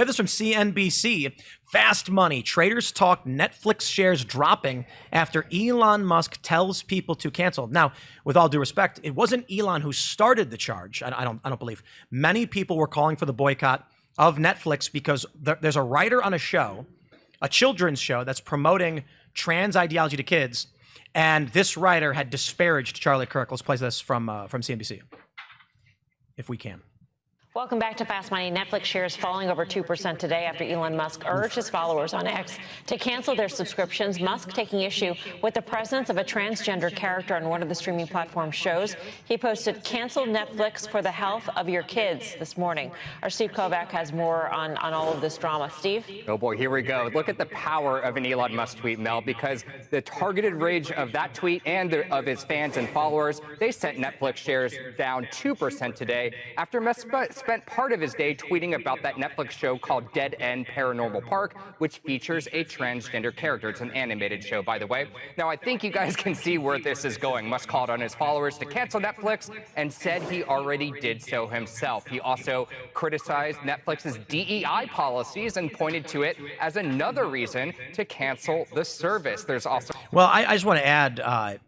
have this from CNBC. Fast money. Traders talk Netflix shares dropping after Elon Musk tells people to cancel. Now, with all due respect, it wasn't Elon who started the charge. I don't believe. Many people were calling for the boycott of Netflix because there's a writer on a show, a children's show that's promoting trans ideology to kids, and this writer had disparaged Charlie Kirk. Let's play this from CNBC, if we can. Welcome back to Fast Money. Netflix shares falling over 2% today after Elon Musk urged his followers on X to cancel their subscriptions. Musk taking issue with the presence of a transgender character on one of the streaming platform shows. He posted, "Cancel Netflix for the health of your kids," this morning. Our Steve Kovac has more on all of this drama. Steve? Oh boy, here we go. Look at the power of an Elon Musk tweet, Mel, because the targeted rage of that tweet and of his fans and followers, they sent Netflix shares down 2% today after Musk spent part of his day tweeting about that Netflix show called Dead End Paranormal Park, which features a transgender character. It's an animated show, by the way. Now, I think you guys can see where this is going. Musk called on his followers to cancel Netflix and said he already did so himself. He also criticized Netflix's DEI policies and pointed to it as another reason to cancel the service. There's also... Well, I just want to add,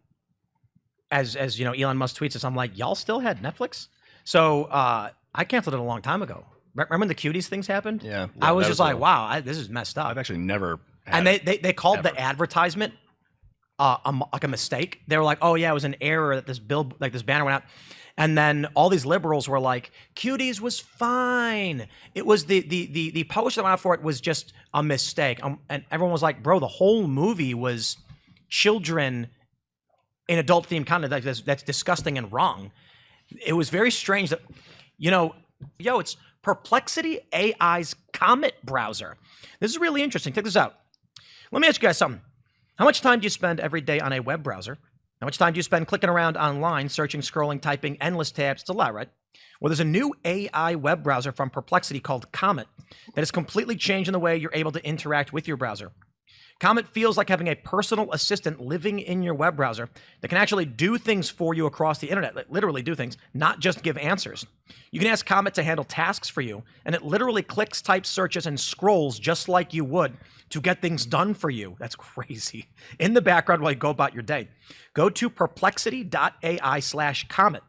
as you know, Elon Musk tweets this, I'm like, y'all still had Netflix? So, I canceled it a long time ago. Remember when the cuties things happened? Yeah. I was just like, wow, this is messed up. I've actually never had it. They called the advertisement like a mistake. They were like, oh yeah, it was an error that this banner went out. And then all these liberals were like, cuties was fine. It was the post that went out for it was just a mistake. And everyone was like, bro, the whole movie was children in adult themed content. That's disgusting and wrong. It was very strange that, you know, it's Perplexity AI's Comet browser. This is really interesting. Check this out. Let me ask you guys something. How much time do you spend every day on a web browser? How much time do you spend clicking around online, searching, scrolling, typing, endless tabs? It's a lot, right? Well, there's a new AI web browser from Perplexity called Comet that is completely changing the way you're able to interact with your browser. Comet feels like having a personal assistant living in your web browser that can actually do things for you across the internet, like literally do things, not just give answers. You can ask Comet to handle tasks for you, and it literally clicks, types, searches, and scrolls just like you would to get things done for you. That's crazy. In the background while you go about your day. Go to perplexity.ai/Comet.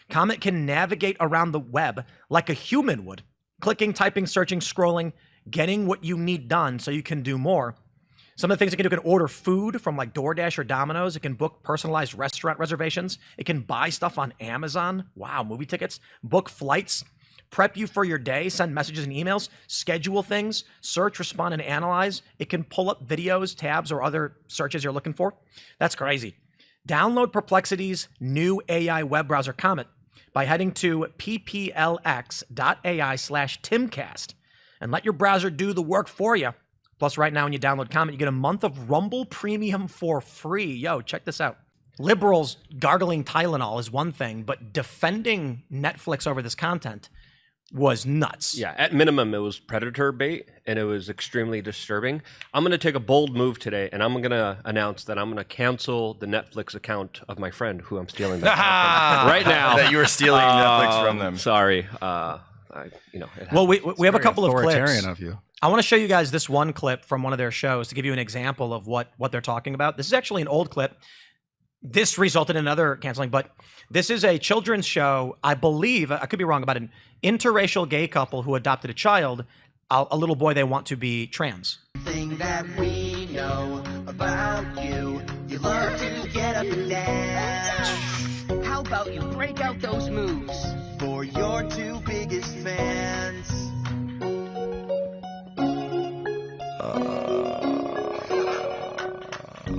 Comet can navigate around the web like a human would, clicking, typing, searching, scrolling, getting what you need done so you can do more. Some of the things it can do, it can order food from like DoorDash or Domino's. It can book personalized restaurant reservations. It can buy stuff on Amazon. Wow, movie tickets, book flights, prep you for your day, send messages and emails, schedule things, search, respond, and analyze. It can pull up videos, tabs, or other searches you're looking for. That's crazy. Download Perplexity's new AI web browser, Comet, by heading to pplx.ai/Timcast and let your browser do the work for you. Plus, right now, when you download Comet, you get a month of Rumble Premium for free. Yo, check this out. Liberals gargling Tylenol is one thing, but defending Netflix over this content was nuts. Yeah, at minimum, it was predator bait, and it was extremely disturbing. I'm going to take a bold move today, and I'm going to announce that I'm going to cancel the Netflix account of my friend who I'm stealing that from right now. That you were stealing Netflix from them. Sorry. Well, we have a couple of clips. Of you. I want to show you guys this one clip from one of their shows to give you an example of what they're talking about. This is actually an old clip. This resulted in another canceling, but this is a children's show. I believe, I could be wrong, about an interracial gay couple who adopted a child, a little boy they want to be trans. Thing that we know about you, you love to get up and dance. How about you break out those moves for your two biggest fans?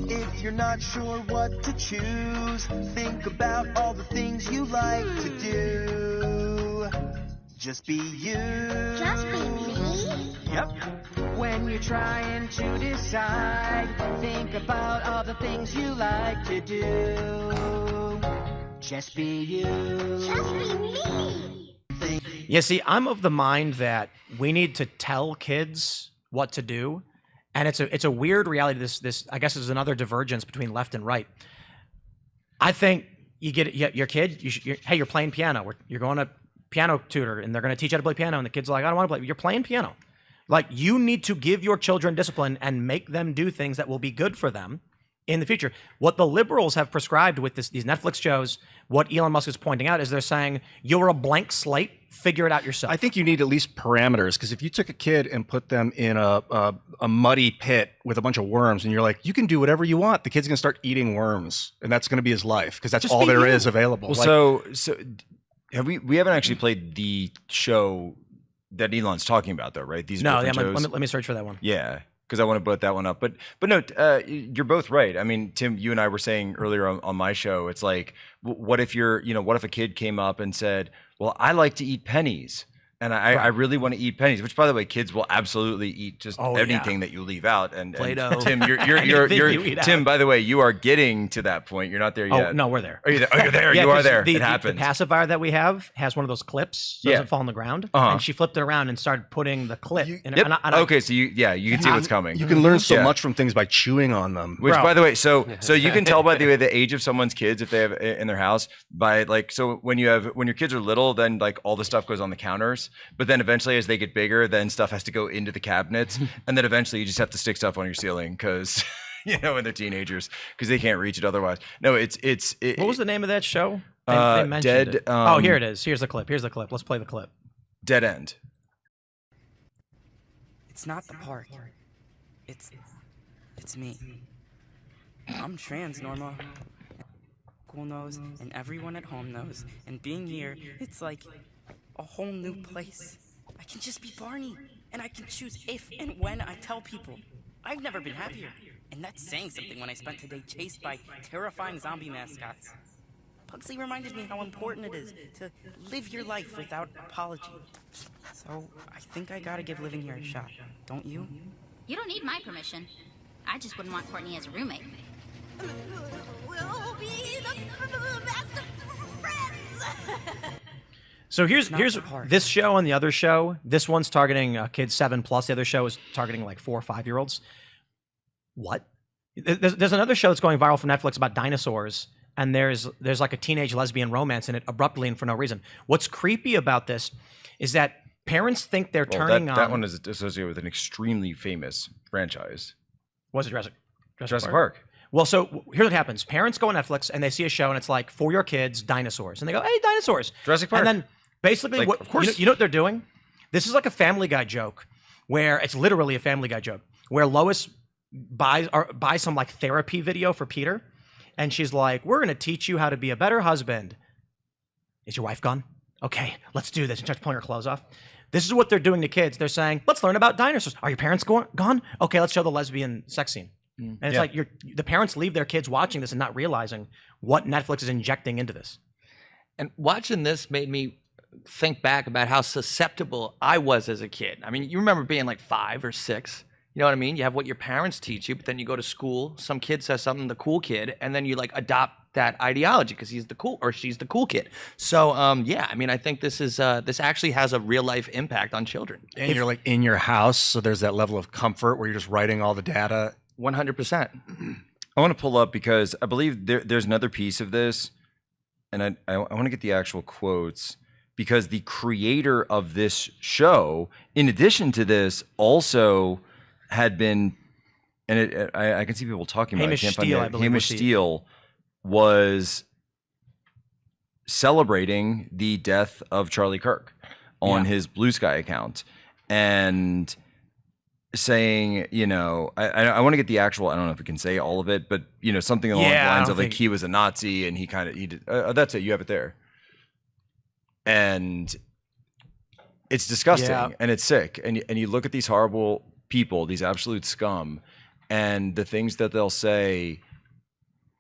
If you're not sure what to choose, think about all the things you like to do. Just be you. Just be me? Yep. When you're trying to decide, think about all the things you like to do. Just be you. Just be me. Yeah, see, I'm of the mind that we need to tell kids what to do. And it's a weird reality. This I guess is another divergence between left and right. I think you get your kid. Hey, you're playing piano. You're going to piano tutor, and they're going to teach you how to play piano. And the kid's like, I don't want to play. You're playing piano. Like, you need to give your children discipline and make them do things that will be good for them in the future. What the liberals have prescribed with these Netflix shows, what Elon Musk is pointing out is they're saying, you're a blank slate, figure it out yourself. I think you need at least parameters, because if you took a kid and put them in a muddy pit with a bunch of worms and you're like, you can do whatever you want, the kid's going to start eating worms, and that's going to be his life, because that's Just all be there you. is available. Well, so have we haven't actually played the show that Elon's talking about, though, right? These no, different shows. let me search for that one. Yeah, because I want to put that one up. But no, you're both right. I mean, Tim, you and I were saying earlier on my show, it's like, what if what if a kid came up and said, well, I like to eat pennies. And I really want to eat pennies, which, by the way, kids will absolutely eat just anything that you leave out. And Play-Doh. Tim, Anything you eat Tim. out. By the way, you are getting to that point. You're not there yet. Oh, no, we're there. Are you there? Oh, you're there. Yeah, you are 'cause there. The it happens. The pacifier that we have has one of those clips, so it Yeah. doesn't fall on the ground. Uh-huh. And she flipped it around and started putting the clip in Yep. and Okay, so you can see what's coming. You can learn so Yeah. much from things by chewing on them. Which, Bro. by the way, so you can tell by the way the age of someone's kids if they have in their house by like, so when your kids are little, then like all the stuff goes on the counters, but then eventually as they get bigger, then stuff has to go into the cabinets, and then eventually you just have to stick stuff on your ceiling because when they're teenagers, because they can't reach it otherwise. No, what was the name of that show? They mentioned Dead. it. Oh, here it is. Here's the clip. Let's play the clip. Dead End. It's not the park. It's me. I'm trans, Norma. School knows, and everyone at home knows. And being here, it's like a whole new place. I can just be Barney, and I can choose if and when I tell people. I've never been happier, and that's saying something when I spent today chased by terrifying zombie mascots. Pugsley reminded me how important it is to live your life without apology. So, I think I gotta give living here a shot, don't you? You don't need my permission. I just wouldn't want Courtney as a roommate. We'll be the best of friends. So here's the part. this show and the other show. This one's targeting kids 7+. The other show is targeting like 4 or 5-year-olds. What? There's another show that's going viral for Netflix about dinosaurs, and there's like a teenage lesbian romance in it abruptly and for no reason. What's creepy about this is that parents think they're turning on. That one is associated with an extremely famous franchise. Was it Jurassic Park. Well, so here's what happens. Parents go on Netflix and they see a show and it's like, for your kids, dinosaurs. And they go, hey, dinosaurs. Jurassic Park. And then basically, Like, of course. you know what they're doing? This is like a Family Guy joke where it's literally a Family Guy joke where Lois buys some like therapy video for Peter. And she's like, we're going to teach you how to be a better husband. Is your wife gone? Okay, let's do this. And starts pulling her clothes off. This is what they're doing to kids. They're saying, let's learn about dinosaurs. Are your parents gone? Okay, let's show the lesbian sex scene. And it's like the parents leave their kids watching this and not realizing what Netflix is injecting into this. And watching this made me think back about how susceptible I was as a kid. I mean, you remember being like 5 or 6. You know what I mean? You have what your parents teach you, but then you go to school, some kid says something, the cool kid, and then you like adopt that ideology because he's the cool or she's the cool kid. So yeah, I mean, I think this is this actually has a real life impact on children. And you're like in your house, so there's that level of comfort where you're just writing all the data. 100%. I want to pull up because I believe there's another piece of this, and I want to get the actual quotes because the creator of this show, in addition to this, also had been, and I can see people talking about Hamish it. I can't Steele, find I it. believe, Hamish was the- Steele was celebrating the death of Charlie Kirk on his Blue Sky account, and saying, I want to get the actual, I don't know if we can say all of it, but something along the lines of like he was a Nazi and he did that's it, you have it there, and it's disgusting and it's sick, and you look at these horrible people, these absolute scum, and the things that they'll say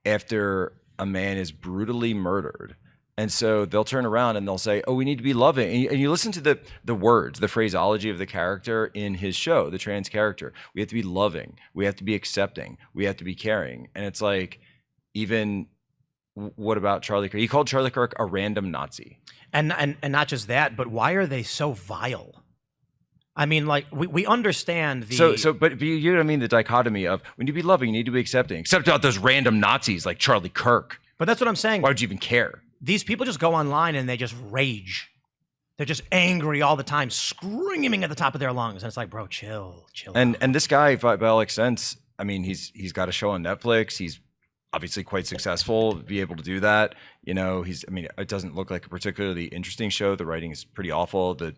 after a man is brutally murdered. And so they'll turn around and they'll say, oh, we need to be loving. And you listen to the words, the phraseology of the character in his show, the trans character. We have to be loving. We have to be accepting. We have to be caring. And it's like, even what about Charlie Kirk? He called Charlie Kirk a random Nazi. And not just that, but why are they so vile? I mean, like, we understand the... But you know what I mean? The dichotomy of, we need to be loving, you need to be accepting. Except about those random Nazis like Charlie Kirk. But that's what I'm saying. Why would you even care? These people just go online and they just rage. They're just angry all the time, screaming at the top of their lungs, and it's like, bro, chill. And this guy, by all extents, I mean, he's got a show on Netflix. He's obviously quite successful to be able to do that. You know, it doesn't look like a particularly interesting show. The writing is pretty awful. The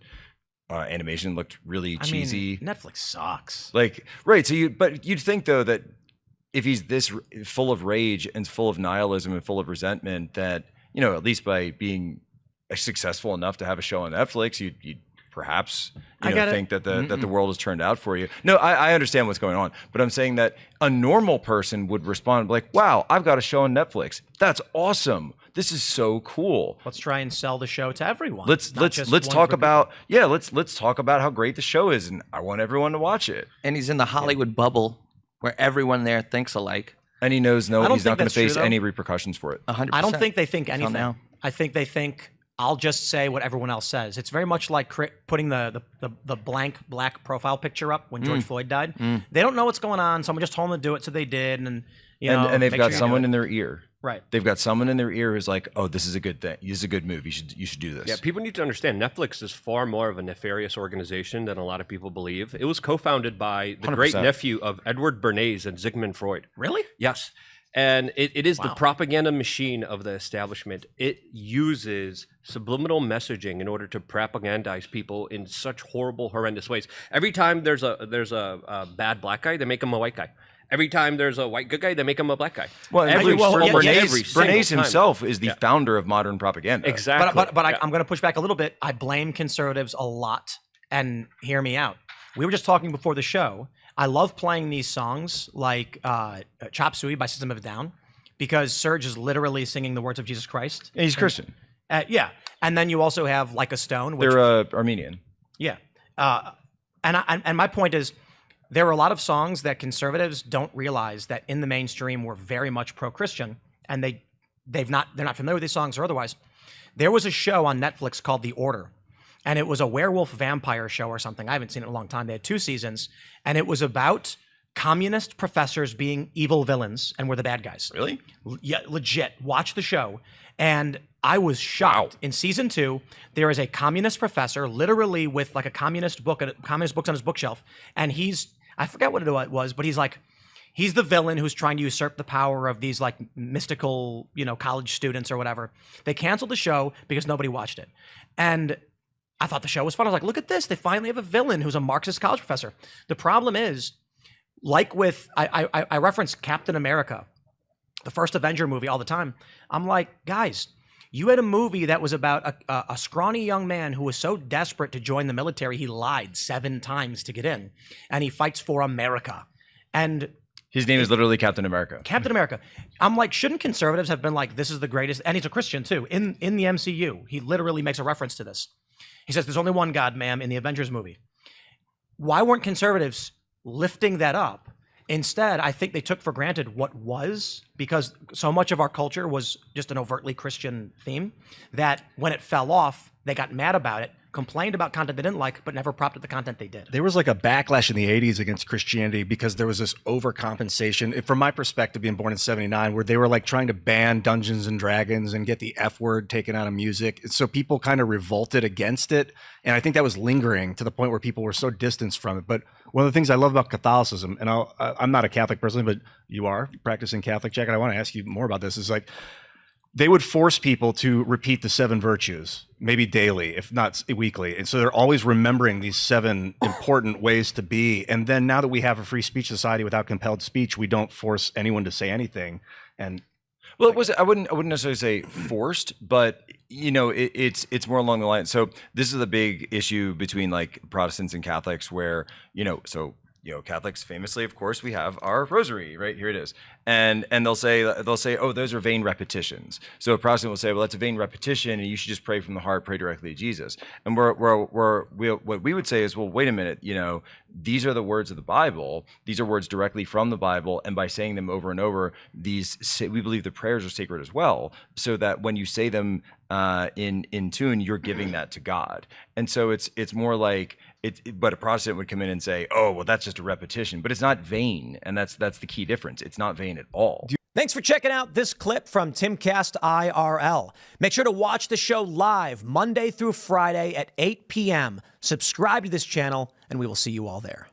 animation looked really cheesy. I mean, Netflix sucks. Like, right. So but you'd think though that if he's this full of rage and full of nihilism and full of resentment, that, you know, at least by being successful enough to have a show on Netflix, you'd perhaps think that the world has turned out for you. No, I understand what's going on, but I'm saying that a normal person would respond like, "Wow, I've got a show on Netflix. That's awesome. This is so cool. Let's try and sell the show to everyone. Let's talk about let's talk about how great the show is, and I want everyone to watch it." And he's in the Hollywood bubble where everyone there thinks alike. And he knows he's not going to face any repercussions for it. 100%. I don't think they think anything. now. I think they think, I'll just say what everyone else says. It's very much like putting the blank black profile picture up when George Floyd died. They don't know what's going on. Someone just told them to do it, so they did. And and they've got someone in their ear. Right. They've got someone in their ear who's like, "Oh, this is a good thing. This is a good move. You should do this." Yeah, people need to understand Netflix is far more of a nefarious organization than a lot of people believe. It was co-founded by the 100%. great nephew of Edward Bernays and Sigmund Freud. Really? Yes. And it is the propaganda machine of the establishment. It uses subliminal messaging in order to propagandize people in such horrible, horrendous ways. Every time there's a bad black guy, they make him a white guy. Every time there's a white good guy, they make him a black guy. Well, Bernays himself is the founder of modern propaganda. Exactly. But I'm going to push back a little bit. I blame conservatives a lot, and hear me out. We were just talking before the show. I love playing these songs like Chop Suey by System of a Down because Serge is literally singing the words of Jesus Christ. And he's Christian. Yeah. And then you also have Like a Stone. Which, They're Armenian. Yeah. And my point is, there are a lot of songs that conservatives don't realize that in the mainstream were very much pro-Christian, and they're not familiar with these songs or otherwise. There was a show on Netflix called The Order, and it was a werewolf vampire show or something. I haven't seen it in a long time. They had 2 seasons, and it was about communist professors being evil villains and were the bad guys. Really? Yeah, legit. Watch the show. And I was shocked. In season 2, there is a communist professor, literally with like a communist books on his bookshelf, and I forget what it was, but he's the villain who's trying to usurp the power of these like mystical, college students or whatever. They canceled the show because nobody watched it. And I thought the show was fun. I was like, look at this. They finally have a villain who's a Marxist college professor. The problem is, like with, I reference Captain America, the first Avenger movie all the time. I'm like, guys, you had a movie that was about a scrawny young man who was so desperate to join the military, he lied 7 times to get in, and he fights for America. And his name is literally Captain America. Captain America. I'm like, shouldn't conservatives have been like, this is the greatest? And he's a Christian too. In the MCU, he literally makes a reference to this. He says, there's only one God, ma'am, in the Avengers movie. Why weren't conservatives lifting that up? Instead, I think they took for granted what was, because so much of our culture was just an overtly Christian theme, that when it fell off, they got mad about it, complained about content they didn't like, but never propped up the content they did. There was like a backlash in the 80s against Christianity because there was this overcompensation, from my perspective, being born in 79, where they were like trying to ban Dungeons and Dragons and get the F word taken out of music. So people kind of revolted against it. And I think that was lingering to the point where people were so distanced from it. But one of the things I love about Catholicism, and I'm not a Catholic person, but you are practicing Catholic, Jack, and I want to ask you more about this, is like, they would force people to repeat the 7 virtues, maybe daily, if not weekly. And so they're always remembering these 7 important ways to be. And then now that we have a free speech society without compelled speech, we don't force anyone to say anything. And well, I wouldn't necessarily say forced, but it's more along the line. So this is the big issue between like Protestants and Catholics, where Catholics famously, of course, we have our rosary, right? Here it is. And they'll say, oh, those are vain repetitions. So a Protestant will say, well, that's a vain repetition, and you should just pray from the heart, pray directly to Jesus. And what we would say is, well, wait a minute, these are the words of the Bible. These are words directly from the Bible, and by saying them over and over, we believe the prayers are sacred as well, so that when you say them in tune, you're giving that to God. And so it's more like, but a Protestant would come in and say, oh, well, that's just a repetition, but it's not vain. And that's the key difference. It's not vain at all. Thanks for checking out this clip from Timcast IRL. Make sure to watch the show live Monday through Friday at 8 p.m. Subscribe to this channel, and we will see you all there.